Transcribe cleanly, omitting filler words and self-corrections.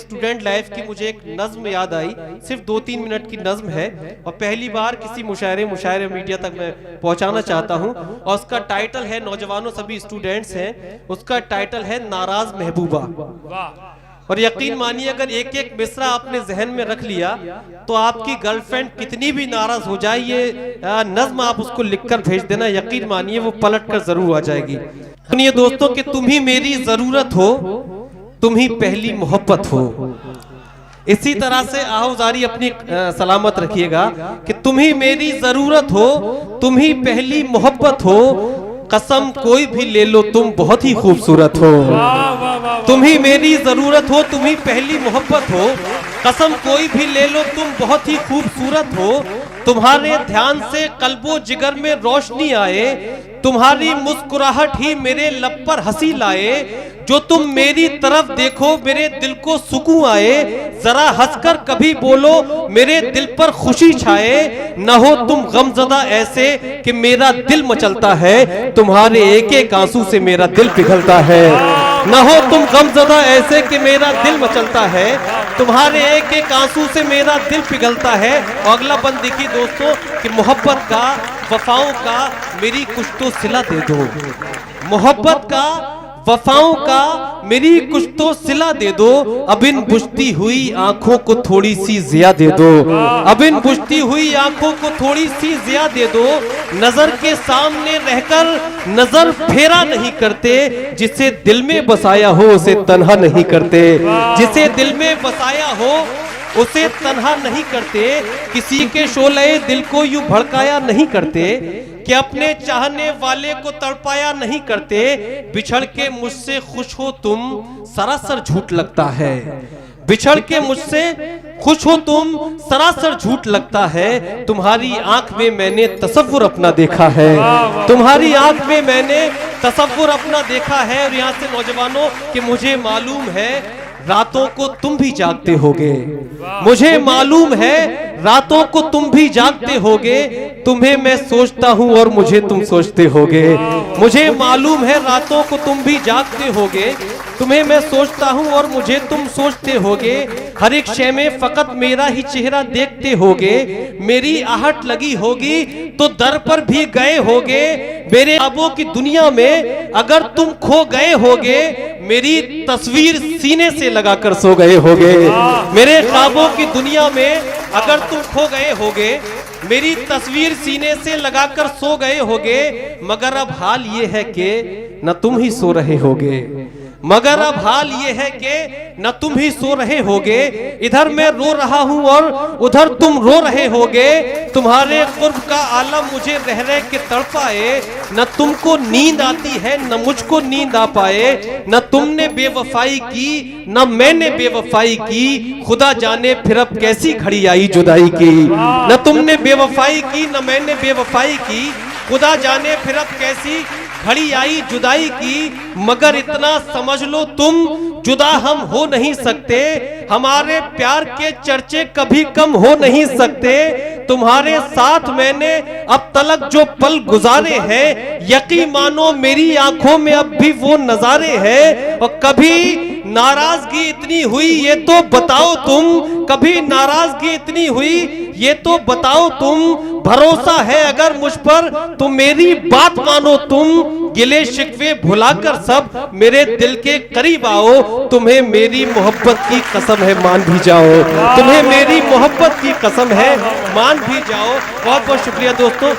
Student life की मुझे एक नज्म याद आई, सिर्फ 2-3 मिनट की नज्म है और पहली बार किसी मुशायरे मीडिया तक मैं पहुंचाना चाहता हूं। और उसका टाइटल है, नौजवानों सभी स्टूडेंट्स हैं, उसका टाइटल है नाराज महबूबा। और यकीन मानिए अगर एक एक मिसरा आपने जहन में रख लिया तो आपकी गर्लफ्रेंड कितनी भी नाराज हो जाए, ये नज्म आप उसको लिखकर भेज देना, यकीन मानिए वो पलट कर जरूर आ जाएगी। सुनिए दोस्तों कि तुम ही मेरी जरूरत हो, तुम ही पहली मोहब्बत हो। इसी तरह से आहुजारी अपनी सलामत रखिएगा कि तुम ही मेरी जरूरत हो, तुम ही पहली मोहब्बत हो, कसम कोई भी ले लो तुम बहुत ही खूबसूरत हो। तुम ही मेरी जरूरत हो, तुम ही पहली मोहब्बत हो, कसम कोई भी ले लो तुम बहुत ही खूबसूरत हो। तुम्हारे ध्यान से कल्बो जिगर में रोशनी आए, तुम्हारी मुस्कुराहट ही मेरे लब पर हंसी लाए। जो तुम मेरी तरफ देखो मेरे दिल को सुकून आए, जरा हंसकर कभी बोलो मेरे दिल पर खुशी छाए। न हो तुम गमज़दा ऐसे कि मेरा दिल मचलता है, तुम्हारे एक एक आंसू से मेरा दिल पिघलता है। न हो तुम गमज़दा ऐसे कि मेरा दिल मचलता है, तुम्हारे एक एक आंसू से मेरा दिल पिघलता है। और अगला बंद देखिए दोस्तों कि मोहब्बत का, वफाओं का मेरी कुछ तो सिला दे दो। मोहब्बत का, वफाओं का मेरी कुछ तो सिला दे दो। अब इन बुझती हुई आंखों को थोड़ी सी जिया दे दो। अब इन बुझती हुई आंखों को थोड़ी सी जिया दे दो। नजर के सामने रहकर नजर फेरा नहीं करते, जिसे दिल में बसाया हो उसे तन्हा नहीं करते। जिसे दिल में बसाया हो उसे तन्हा नहीं करते। किसी के शोले दिल को यूं भड़काया नहीं करते, कि अपने चाहने वाले को तड़पाया नहीं करते। बिछड़ के मुझसे खुश हो तुम सरासर झूठ लगता है। बिछड़ के मुझसे खुश हो तुम सरासर झूठ लगता है। तुम्हारी आंख में मैंने तसव्वुर अपना देखा है। तुम्हारी आंख में मैंने तसव्वुर अपना देखा है। और यहाँ से नौजवानों कि मुझे मालूम है रातों को तुम भी जागते होगे। मुझे मालूम है रातों को तुम भी जागते होगे। तुम्हें मैं सोचता हूं और मुझे तुम सोचते होगे। मुझे मालूम है रातों को तुम भी जागते होगे। तुम्हें मैं सोचता हूं और मुझे तुम सोचते होगे। हर एक शय में फकत मेरा ही चेहरा देखते होगे। मेरी आहट लगी होगी तो दर पर भी गए होगे। मेरे ख्वाबों की दुनिया में अगर तुम खो गए होगे, मेरी तस्वीर सीने से लगाकर सो गए होगे। मेरे ख्वाबों की दुनिया में अगर तुम खो गए होगे, मेरी तस्वीर सीने से लगाकर सो गए होगे। मगर अब हाल ये है कि न तुम ही सो रहे होगे। मगर अब हाल ये है कि न तुम ही सो रहे होगे। इधर मैं रो रहा हूं और उधर तुम रो रहे होगे। तुम्हारे कुर्ब का आलम मुझे रह रह के तड़पाए। न तुमको नींद आती है न मुझको नींद आ पाए। न तुमने बेवफाई की न मैंने बेवफाई की। खुदा जाने फिर अब कैसी घड़ी आई जुदाई की। न तुमने बेवफाई की न मैंने बेवफाई की। खुदा जाने फिर अब कैसी घड़ी आई जुदाई की। मगर इतना समझ लो तुम जुदा हम हो नहीं सकते। हमारे प्यार के चर्चे कभी कम हो नहीं सकते। तुम्हारे साथ मैंने अब तलक जो पल गुजारे हैं, यकीन मानो मेरी आंखों में अब भी वो नजारे हैं। और कभी नाराजगी इतनी हुई ये तो बताओ तुम। कभी नाराजगी इतनी हुई ये तो बताओ तुम। भरोसा है अगर मुझ पर तो मेरी बात मानो तुम। गिले शिकवे भुलाकर सब मेरे दिल के करीब आओ। तुम्हें मेरी मोहब्बत की कसम है मान भी जाओ। तुम्हें मेरी मोहब्बत की कसम है मान भी जाओ। बहुत बहुत शुक्रिया दोस्तों।